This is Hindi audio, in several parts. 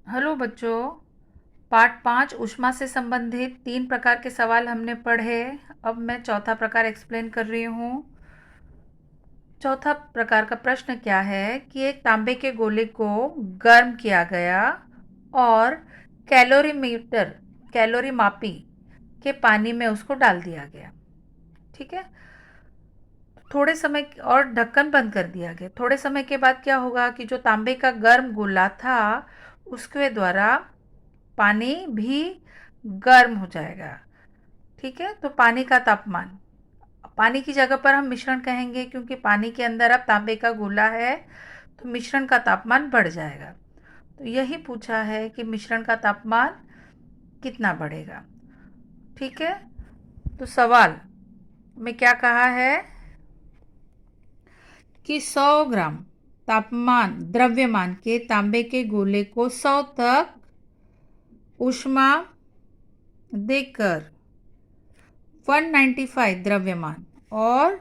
हेलो बच्चों। पाठ 5 ऊष्मा से संबंधित 3 प्रकार के सवाल हमने पढ़े। अब मैं चौथा प्रकार एक्सप्लेन कर रही हूँ। चौथा प्रकार का प्रश्न क्या है कि एक तांबे के गोले को गर्म किया गया और कैलोरीमीटर कैलोरी मापी के पानी में उसको डाल दिया गया। ठीक है। थोड़े समय और ढक्कन बंद कर दिया गया। थोड़े समय के बाद क्या होगा कि जो तांबे का गर्म गोला था उसके द्वारा पानी भी गर्म हो जाएगा। ठीक है। तो पानी का तापमान, पानी की जगह पर हम मिश्रण कहेंगे क्योंकि पानी के अंदर अब तांबे का गोला है तो मिश्रण का तापमान बढ़ जाएगा। तो यही पूछा है कि मिश्रण का तापमान कितना बढ़ेगा। ठीक है। तो सवाल में क्या कहा है कि 100 ग्राम तापमान द्रव्यमान के तांबे के गोले को 100 तक ऊष्मा देकर 195 द्रव्यमान और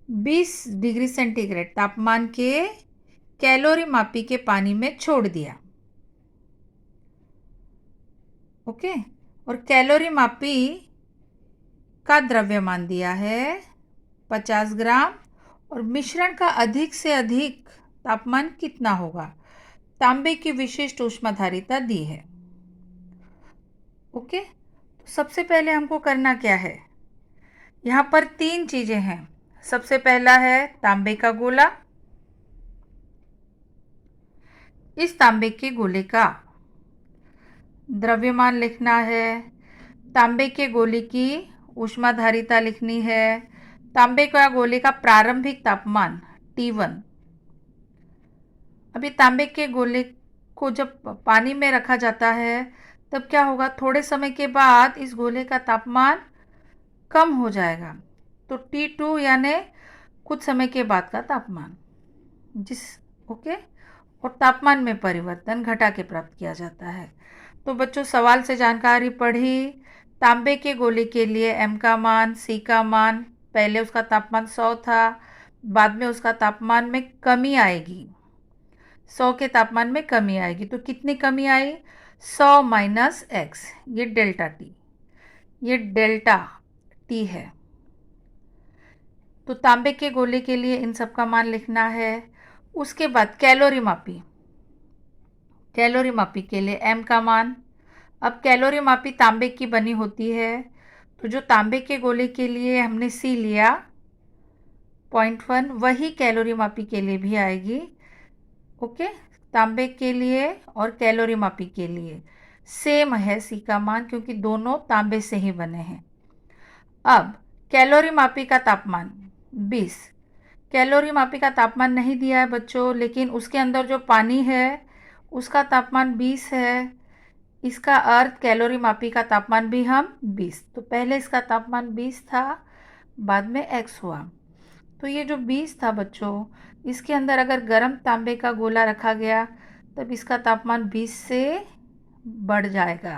20 डिग्री सेंटीग्रेड तापमान के कैलोरी मापी के पानी में छोड़ दिया। ओके। और कैलोरी मापी का द्रव्यमान दिया है 50 ग्राम और मिश्रण का अधिक से अधिक तापमान कितना होगा, तांबे की विशिष्ट ऊष्माधारिता दी है। ओके। तो सबसे पहले हमको करना क्या है, यहाँ पर 3 चीज़ें हैं। सबसे पहला है तांबे का गोला। इस तांबे के गोले का द्रव्यमान लिखना है, तांबे के गोले की ऊष्माधारिता लिखनी है, तांबे का गोले का प्रारंभिक तापमान T1। अभी तांबे के गोले को जब पानी में रखा जाता है तब क्या होगा, थोड़े समय के बाद इस गोले का तापमान कम हो जाएगा। तो T2 यानी कुछ समय के बाद का तापमान जिस ओके। और तापमान में परिवर्तन घटा के प्राप्त किया जाता है। तो बच्चों सवाल से जानकारी पढ़ी। तांबे के गोले के लिए m का मान, c का मान, पहले उसका तापमान 100 था, बाद में उसका तापमान में कमी आएगी, 100 के तापमान में कमी आएगी। तो कितनी कमी आई, 100 माइनस एक्स, ये डेल्टा टी, ये डेल्टा टी है। तो तांबे के गोले के लिए इन सब का मान लिखना है। उसके बाद कैलोरी मापी, कैलोरी मापी के लिए m का मान। अब कैलोरी मापी तांबे की बनी होती है तो जो तांबे के गोले के लिए हमने c लिया 0.1, वही कैलोरी मापी के लिए भी आएगी। ओके। तांबे के लिए और कैलोरी मापी के लिए सेम है c का मान क्योंकि दोनों तांबे से ही बने हैं। अब कैलोरी मापी का तापमान 20, कैलोरी मापी का तापमान नहीं दिया है बच्चों, लेकिन उसके अंदर जो पानी है उसका तापमान 20 है। इसका अर्थ कैलोरी मापी का तापमान भी हम 20, तो पहले इसका तापमान 20 था, बाद में x हुआ। तो ये जो 20 था बच्चों, इसके अंदर अगर गर्म तांबे का गोला रखा गया तब इसका तापमान 20 से बढ़ जाएगा।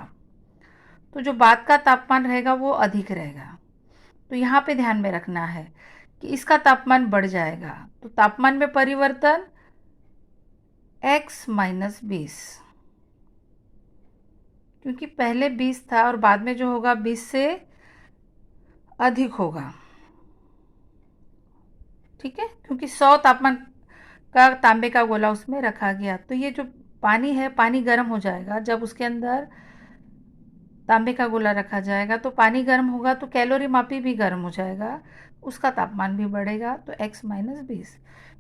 तो जो बाद का तापमान रहेगा वो अधिक रहेगा। तो यहाँ पे ध्यान में रखना है कि इसका तापमान बढ़ जाएगा। तो तापमान में परिवर्तन x माइनस 20, क्योंकि पहले 20 था और बाद में जो होगा 20 से अधिक होगा। ठीक है, क्योंकि 100 तापमान का तांबे का गोला उसमें रखा गया। तो ये जो पानी है, पानी गर्म हो जाएगा जब उसके अंदर तांबे का गोला रखा जाएगा। तो पानी गर्म होगा तो कैलोरी मापी भी गर्म हो जाएगा, उसका तापमान भी बढ़ेगा। तो x माइनस 20।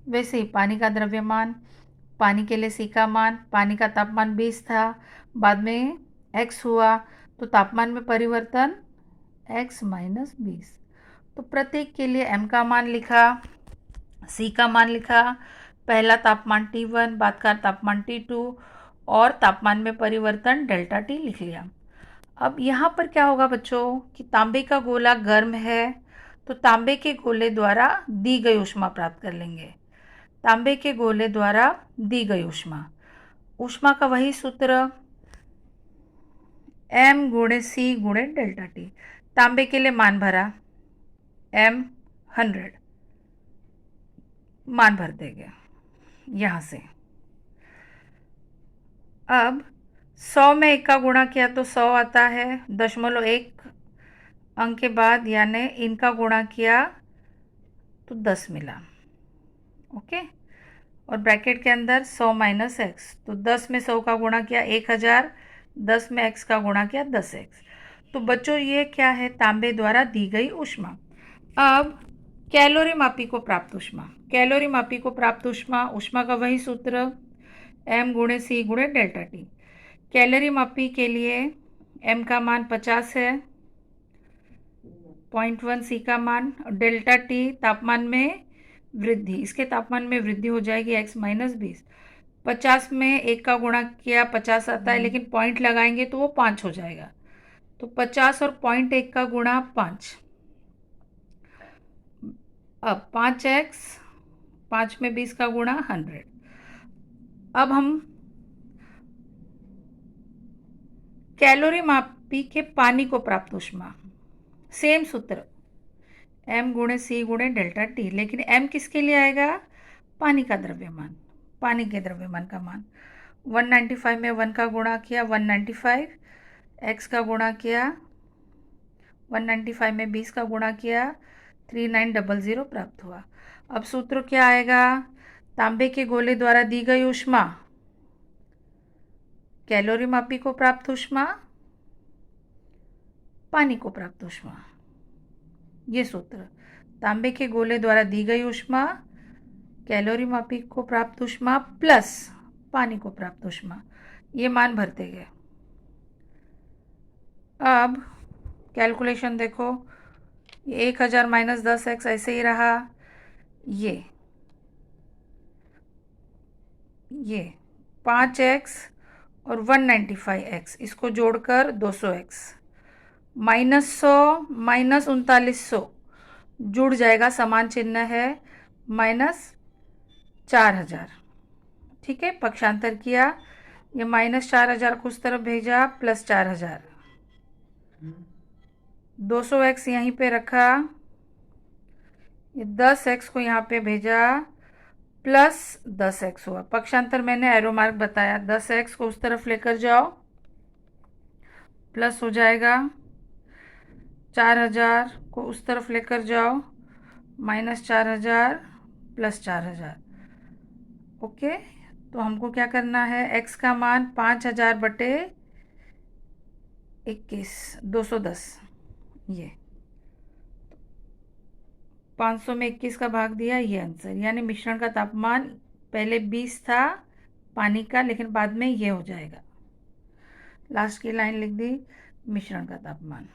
वैसे ही पानी का द्रव्यमान, पानी के लिए c का मान, पानी का तापमान 20 था, बाद में x हुआ, तो तापमान में परिवर्तन x माइनस 20। तो प्रत्येक के लिए m का मान लिखा, c का मान लिखा, पहला तापमान T1, बाद का तापमान T2 और तापमान में परिवर्तन डेल्टा T लिख लिया। अब यहाँ पर क्या होगा बच्चों कि तांबे का गोला गर्म है तो तांबे के गोले द्वारा दी गई ऊष्मा प्राप्त कर लेंगे। तांबे के गोले द्वारा दी गई ऊष्मा, ऊष्मा का वही सूत्र m गुणे c गुणे डेल्टा टी। तांबे के लिए मान भरा, m 100 मान भर देंगे यहाँ से। अब 100 में 1 का गुणा किया तो 100 आता है, 0.1 अंक के बाद, यानी इनका गुणा किया तो 10 मिला। ओके, और ब्रैकेट के अंदर 100 माइनस एक्स, तो 10 में 100 का गुणा किया 1000, 10 में x का गुणा किया 10x। तो बच्चों ये क्या है, तांबे द्वारा दी गई ऊष्मा। अब कैलोरी मापी को प्राप्त ऊष्मा, कैलोरी मापी को प्राप्त ऊष्मा, ऊष्मा का वही सूत्र m गुणे सी गुणे डेल्टा टी। कैलोरी मापी के लिए m का मान 50 है, 0.1 सी का मान, डेल्टा टी तापमान में वृद्धि, इसके तापमान में वृद्धि हो जाएगी x माइनस 20। 50 में 1 का गुणा किया 50 आता है, लेकिन पॉइंट लगाएंगे तो वो 5 हो जाएगा। तो 50 और 0.1 का गुणा 5, अब 5x, 5 में 20 का गुणा 100। अब हम कैलोरी मापी के पानी को प्राप्त ऊष्मा, सेम सूत्र m गुणे सी गुणे डेल्टा टी, लेकिन m किसके लिए आएगा, पानी का द्रव्यमान, पानी के द्रव्यमान का मान। 195 में 1 का गुणा किया 195, x का गुणा किया 195 में 20 का गुणा किया 3900 प्राप्त हुआ। अब सूत्र क्या आएगा, तांबे के गोले द्वारा दी गई ऊष्मा, कैलोरी मापी को प्राप्त ऊष्मा, पानी को प्राप्त ऊष्मा, ये सूत्र तांबे के गोले द्वारा दी गई ऊष्मा, कैलोरी मापी को प्राप्त ऊष्मा प्लस पानी को प्राप्त ऊष्मा, ये मान भरते गए। अब कैलकुलेशन देखो, 1000 माइनस 10x ऐसे ही रहा, ये 5x और 195x, इसको जोड़कर 200x, माइनस 100 माइनस 3900 जुड़ जाएगा, समान चिन्ह है, माइनस 4000। ठीक है, पक्षांतर किया, ये माइनस 4000 को उस तरफ भेजा, प्लस 4000, 200x यहीं पे रखा, ये 10x को यहाँ पे भेजा, प्लस 10x हुआ। पक्षांतर मैंने एरो मार्क बताया, 10x को उस तरफ लेकर जाओ, प्लस हो जाएगा, 4000 को उस तरफ लेकर जाओ, माइनस 4000 प्लस 4000। ओके, तो हमको क्या करना है, x का मान 5000 बटे 21, 210, ये 500 में 21 का भाग दिया, ये आंसर। यानी मिश्रण का तापमान पहले 20 था पानी का, लेकिन बाद में ये हो जाएगा। लास्ट की लाइन लिख दी, मिश्रण का तापमान।